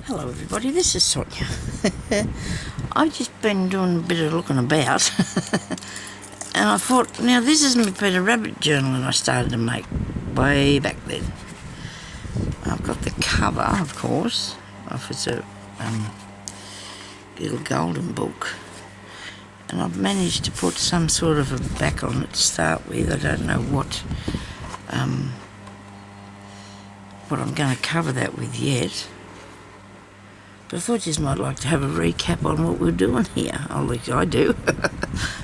Hello everybody, this is Sonya. I've just been doing a bit of looking about and I thought, now this is my Peter Rabbit journaling I started to make way back then. I've got the cover, of course, it's a little golden book, and I've managed to put some sort of a back on it to start with. I don't know what I'm going to cover that with yet. But I thought you might like to have a recap on what we're doing here. At least I do.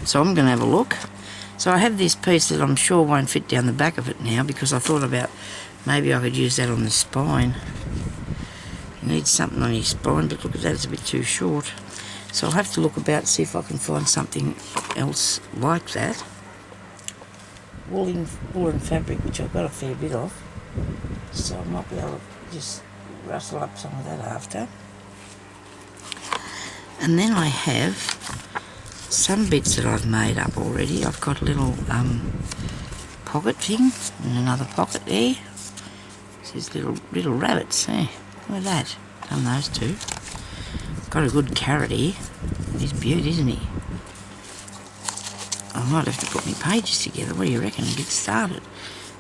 So I'm going to have a look. So I have this piece that I'm sure won't fit down the back of it now, because I thought about maybe I could use that on the spine. You need something on your spine, but look at that, it's a bit too short. So I'll have to look about, see if I can find something else like that. Woolen fabric, which I've got a fair bit of. So I might be able to just rustle up some of that after. And then I have some bits that I've made up already. I've got a little pocket thing and another pocket there. These little rabbits there. Look at that. Done those two. Got a good carrot here. He's beautiful, isn't he? I might have to put my pages together. What do you reckon? And get started.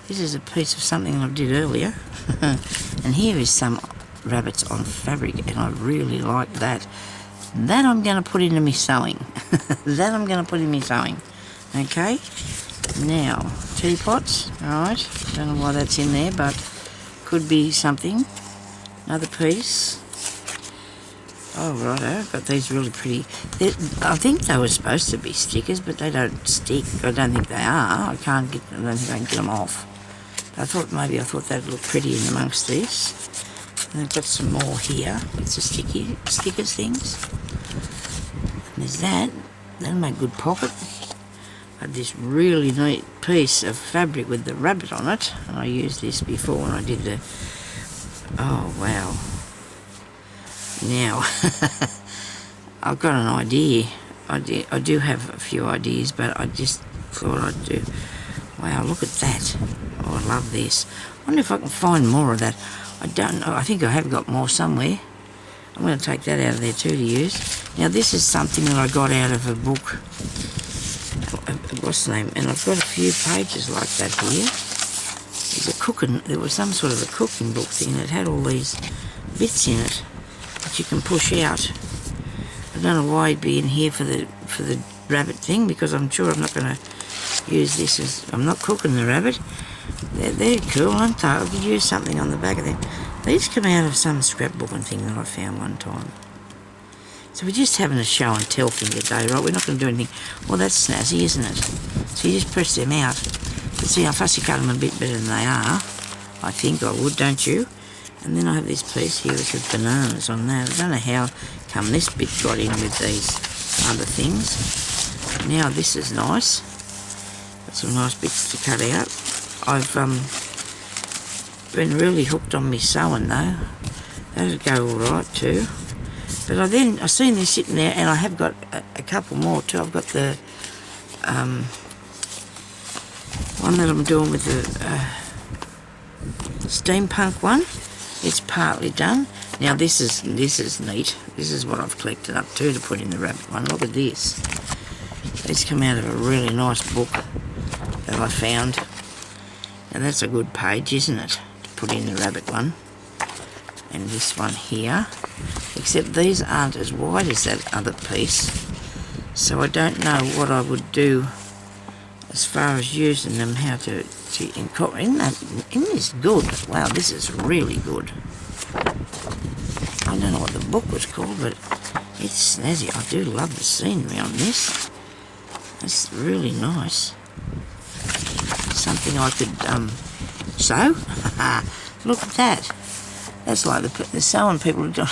This is a piece of something I did earlier. And here is some rabbits on fabric, and I really like that. That I'm going to put into my sewing. Okay? Now, teapots. Alright. Don't know why that's in there, but could be something. Another piece. Oh, righto. I've got these really pretty. I think they were supposed to be stickers, but they don't stick. I don't think they are. I don't think I can get them off. I thought that'd look pretty in amongst this. And I've got some more here. It's a stickers things. And there's that. That'll make a good pocket. I had this really neat piece of fabric with the rabbit on it. And I used this before when I did the... Oh, wow. Now, I've got an idea. I do have a few ideas, but I just thought I'd do... Wow, look at that. Oh, I love this. I wonder if I can find more of that. I don't know. I think I have got more somewhere. I'm going to take that out of there too to use. Now, this is something that I got out of a book. What's the name? And I've got a few pages like that here. There was some sort of a cooking book thing that had all these bits in it that you can push out. I don't know why it'd be in here for the rabbit thing, because I'm sure I'm not going to use this as... I'm not cooking the rabbit. They're cool, aren't they? I could use something on the back of them. These come out of some scrapbooking thing that I found one time. So we're just having a show and tell thing today, right? We're not going to do anything. Well, that's snazzy, isn't it? So you just press them out. But see, I fussy cut them a bit better than they are. I think I would, don't you? And then I have this piece here which has bananas on that. I don't know how come this bit got in with these other things. Now this is nice. Got some nice bits to cut out. I've been really hooked on me sewing though. That'll go alright too. But I seen this sitting there, and I have got a couple more too. I've got the one that I'm doing with the steampunk one. It's partly done. Now this is neat. This is what I've collected up too to put in the rabbit one. Look at this. These come out of a really nice book that I found. And that's a good page, isn't it, to put in the rabbit one. And this one here. Except these aren't as wide as that other piece. So I don't know what I would do as far as using them, how to incorporate. Isn't this good? Wow, this is really good. I don't know what the book was called, but it's snazzy. I do love the scenery on this. It's really nice. Something I could sew. Look at that. That's like the sewing people are doing.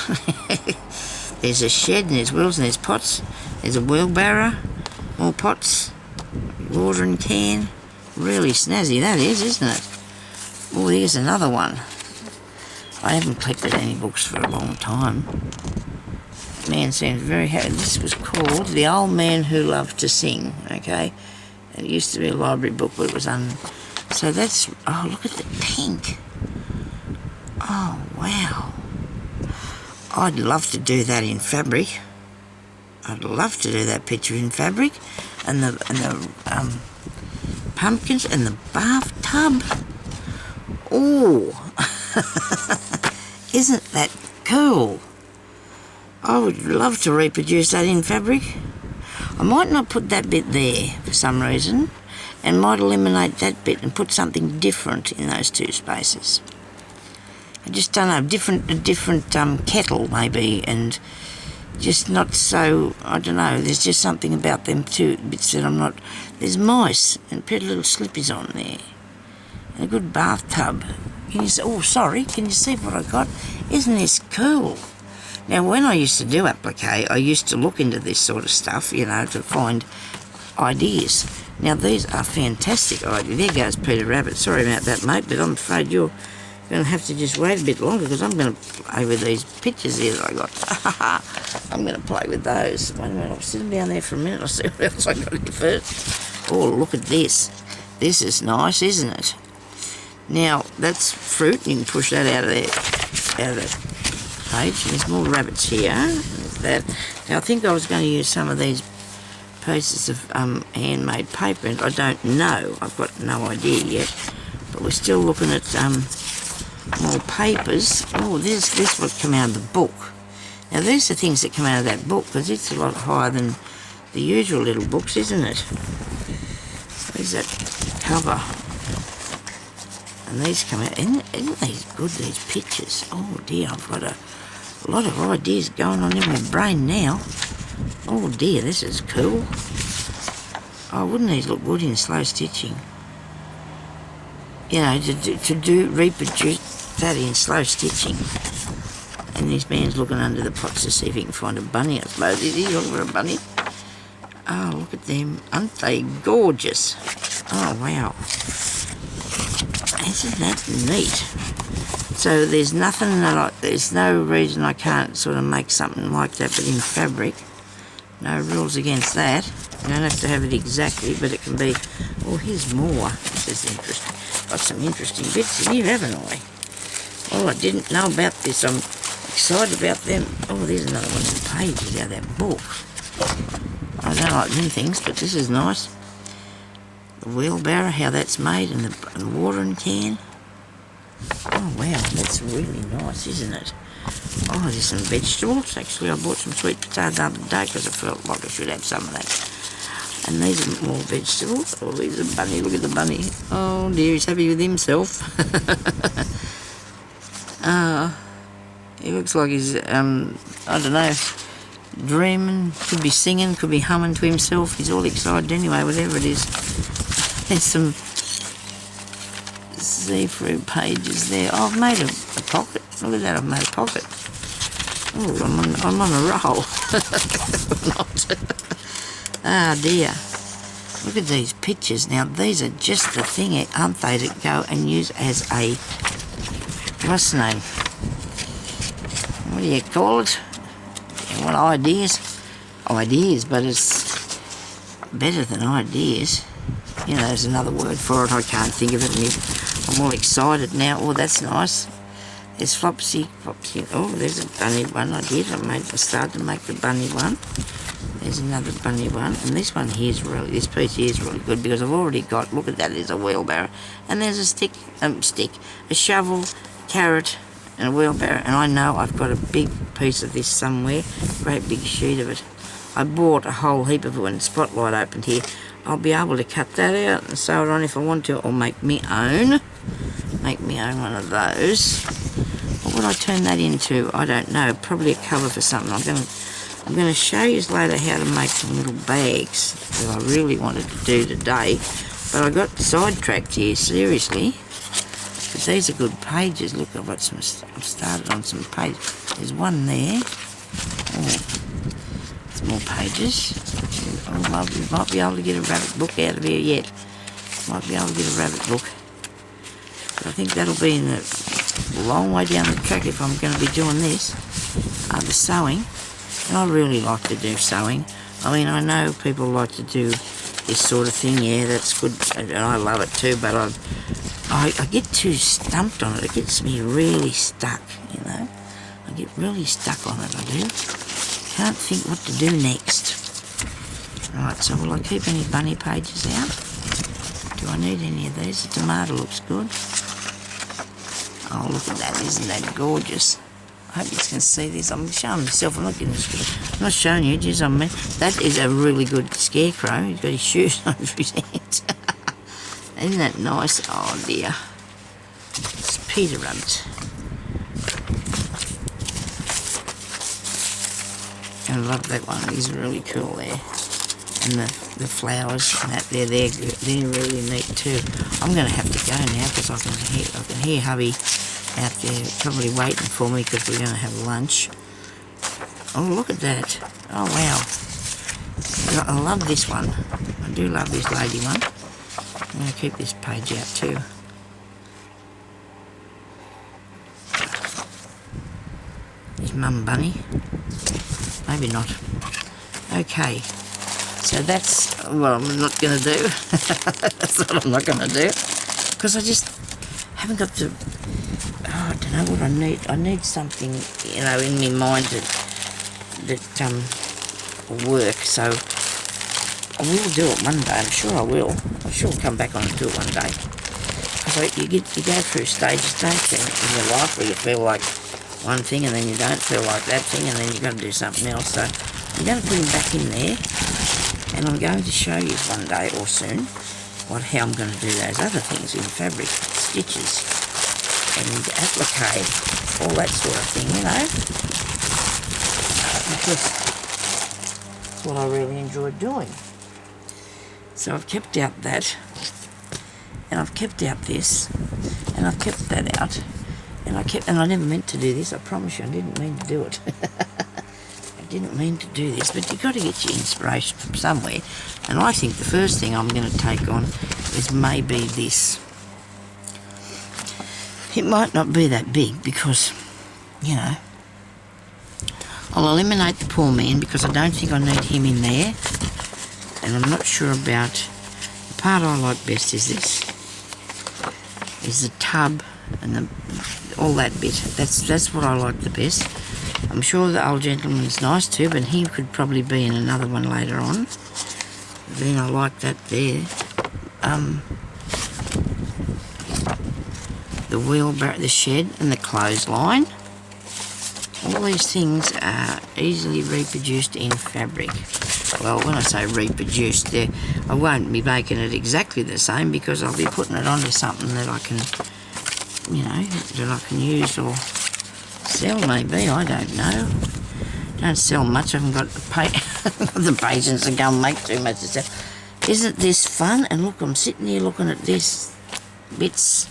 There's a shed, and there's wheels, and there's pots. There's a wheelbarrow, more pots, watering can. Really snazzy that is, isn't it? Oh, here's another one. I haven't collected any books for a long time. Man seems very happy. This was called The Old Man Who Loved to Sing, okay? It used to be a library book, but it was So that's... Oh, look at the pink. Oh, wow. I'd love to do that in fabric. I'd love to do that picture in fabric, and the pumpkins and the bathtub. Oh, isn't that cool? I would love to reproduce that in fabric. I might not put that bit there for some reason, and might eliminate that bit and put something different in those two spaces. I just don't know, a different kettle maybe, and just not so, I don't know, there's just something about them two bits that I'm not, there's mice and put little slippies on there, and a good bathtub. Can you see, oh sorry, can you see what I got? Isn't this cool? Now when I used to do applique, I used to look into this sort of stuff, you know, to find ideas. Now these are fantastic ideas. There goes Peter Rabbit, sorry about that mate, but I'm afraid you're going to have to just wait a bit longer because I'm going to play with these pictures here that I got. I'm going to play with those. Wait a minute, I'll sit them down there for a minute. I'll see what else I got here first. Oh, look at this. This is nice, isn't it? Now, that's fruit. You can push that out of the page. There's more rabbits here. There's that. Now, I think I was going to use some of these pieces of handmade paper, and I don't know. I've got no idea yet. But we're still looking at more papers. Oh, this would come out of the book. Now these are things that come out of that book because it's a lot higher than the usual little books, isn't it? There's that cover. And these come out. Isn't these good, these pictures? Oh dear, I've got a lot of ideas going on in my brain now. Oh dear, this is cool. Oh, wouldn't these look good in slow stitching? You know, to reproduce that in slow stitching. And this man's looking under the pots to see if he can find a bunny, I suppose. Is he looking for a bunny? Oh, look at them. Aren't they gorgeous? Oh, wow. Isn't that neat? So there's nothing that there's no reason I can't sort of make something like that, but in fabric. No rules against that. You don't have to have it exactly, but it can be... Oh, here's more. This is interesting. Got some interesting bits in here, haven't I? Oh, I didn't know about this. I'm excited about them. Oh, there's another one of the pages out of that book. I don't like them things, but this is nice. The wheelbarrow, how that's made, and the watering can. Oh, wow, that's really nice, isn't it? Oh, there's some vegetables. Actually, I bought some sweet potatoes the other day because I felt like I should have some of that. And these are more vegetables. Oh, there's a bunny. Look at the bunny. Oh dear, he's happy with himself. He looks like he's, I don't know, dreaming. Could be singing, could be humming to himself. He's all excited anyway, whatever it is. There's some see-through pages there. Oh, I've made a pocket. Look at that, I've made a pocket. Oh, I'm on a roll. Not. Ah dear. Look at these pictures. Now these are just the thing, aren't they, that go and use as a, what's the name? What do you call it? You want ideas? Ideas, but it's better than ideas. You know, there's another word for it, I can't think of it, and I'm all excited now. Oh, that's nice. There's Flopsy. Oh, there's a bunny one I did. I started to make the bunny one. There's another bunny one, and this one here is really, this piece here is really good because I've already got, look at that, there's a wheelbarrow, and there's a shovel, carrot, and a wheelbarrow, and I know I've got a big piece of this somewhere, great big sheet of it. I bought a whole heap of it when the spotlight opened here. I'll be able to cut that out and sew it on if I want to, or make me own one of those. What would I turn that into? I don't know, probably a cover for something. I'm going to show you later how to make some little bags that I really wanted to do today, but I got sidetracked here, seriously. But these are good pages. Look, I've started on some pages. There's one there. Oh, there's more pages. Oh, we might be able to get a rabbit book out of here yet. Might be able to get a rabbit book. But I think that'll be in a long way down the track if I'm going to be doing this. The sewing. And I really like to do sewing. I mean, I know people like to do this sort of thing. Yeah, that's good, and I love it too, but I get too stumped on it. It gets me really stuck, you know. I get really stuck on it, I do. Can't think what to do next. Right, so will I keep any bunny pages out? Do I need any of these? The tomato looks good. Oh, look at that, isn't that gorgeous? I hope you can see this. I'm showing myself, I'm not showing you, just on me. That is a really good scarecrow. He's got his shoes over his hands. Isn't that nice? Oh dear. It's Peter Rabbit. I love that one, he's really cool there. And the flowers and that, they're really neat too. I'm going to have to go now because I can hear hubby out there probably waiting for me because we're going to have lunch. Oh, look at that. Oh, wow. I love this one. I do love this lady one. I'm going to keep this page out too. Is Mum Bunny? Maybe not. Okay. So that's what I'm not going to do. That's what I'm not going to do. Because I just haven't got the... Oh, I don't know what I need. I need something, you know, in my mind that will work. So I will do it one day. I'm sure I will. I'm sure I'll come back on and do it one day. Because you go through stages, don't you, in your life where you feel like one thing and then you don't feel like that thing and then you've got to do something else. So I'm going to put him back in there. And I'm going to show you one day or soon how I'm going to do those other things in fabric, stitches and applique, all that sort of thing, you know. Because that's what I really enjoy doing. So I've kept out that, and I've kept out this, and I've kept that out, and I never meant to do this. I promise you, I didn't mean to do it. Didn't mean to do this, but you've got to get your inspiration from somewhere. And I think the first thing I'm going to take on is maybe this. It might not be that big because, you know, I'll eliminate the poor man because I don't think I need him in there. And I'm not sure about, the part I like best is this. Is the tub and all that bit. That's what I like the best. I'm sure the old gentleman's nice too, but he could probably be in another one later on. Then I like that there. The wheelbarrow, the shed, and the clothesline. All these things are easily reproduced in fabric. Well, when I say reproduced, I won't be making it exactly the same because I'll be putting it onto something that I can, you know, that I can use or sell maybe, I don't know. Don't sell much, I haven't got the patience to go and make too much of stuff. Isn't this fun? And look, I'm sitting here looking at these bits,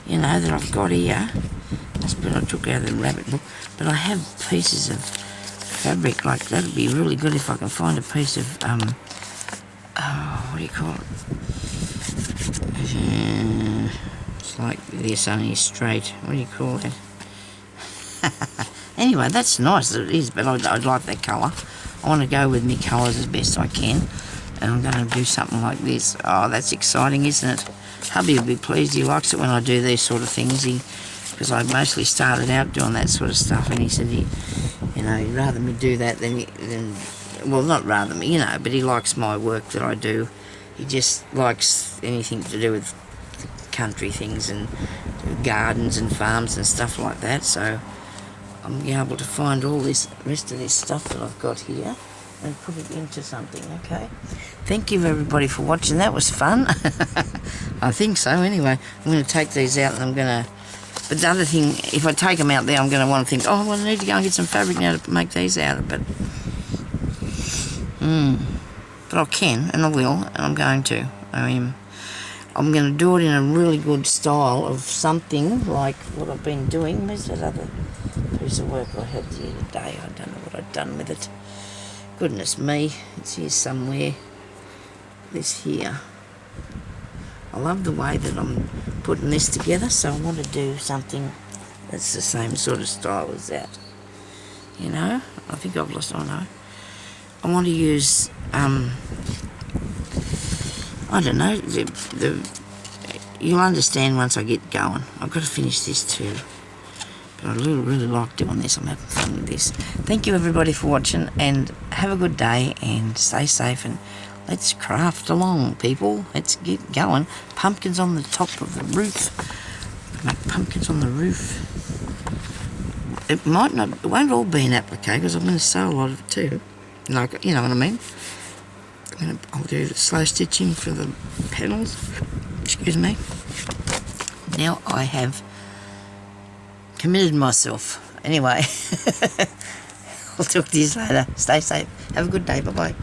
you know, that I've got here. That's what I took out of the rabbit book. But I have pieces of fabric like that. It'd be really good if I can find a piece of, what do you call it? It's like this, only straight. What do you call it? Anyway, that's nice, it is, but I'd like that colour. I want to go with my colours as best I can, and I'm going to do something like this. Oh, that's exciting, isn't it? Hubby will be pleased. He likes it when I do these sort of things, because I mostly started out doing that sort of stuff, and he said, you know, he'd rather me do that than well, not rather me, you know, but he likes my work that I do. He just likes anything to do with country things and gardens and farms and stuff like that, so I'm able to find all this rest of this stuff that I've got here and put it into something, okay? Thank you everybody for watching. That was fun. I think so anyway. I'm going to take these out and I'm going to... But the other thing, if I take them out there, I'm going to want to think, oh, well, I need to go and get some fabric now to make these out of it. But I can, and I will, and I'm going to. I'm going to do it in a really good style of something like what I've been doing. Where's that other piece of work I had here today? I don't know what I've done with it. Goodness me, it's here somewhere. This here. I love the way that I'm putting this together, so I want to do something that's the same sort of style as that. You know, I think I've lost, oh no. I want to use, I don't know, you'll understand once I get going. I've got to finish this too. But I really like doing this. I'm having fun with this. Thank you everybody for watching, and have a good day and stay safe, and let's craft along, people. Let's get going. Pumpkins on the top of the roof. Make pumpkins on the roof. It won't all be an applique because I'm going to sew a lot of it too. Like, you know what I mean? I'll do slow stitching for the panels. Excuse me. Now I have committed myself. Anyway, I'll talk to you later. Stay safe. Have a good day. Bye-bye.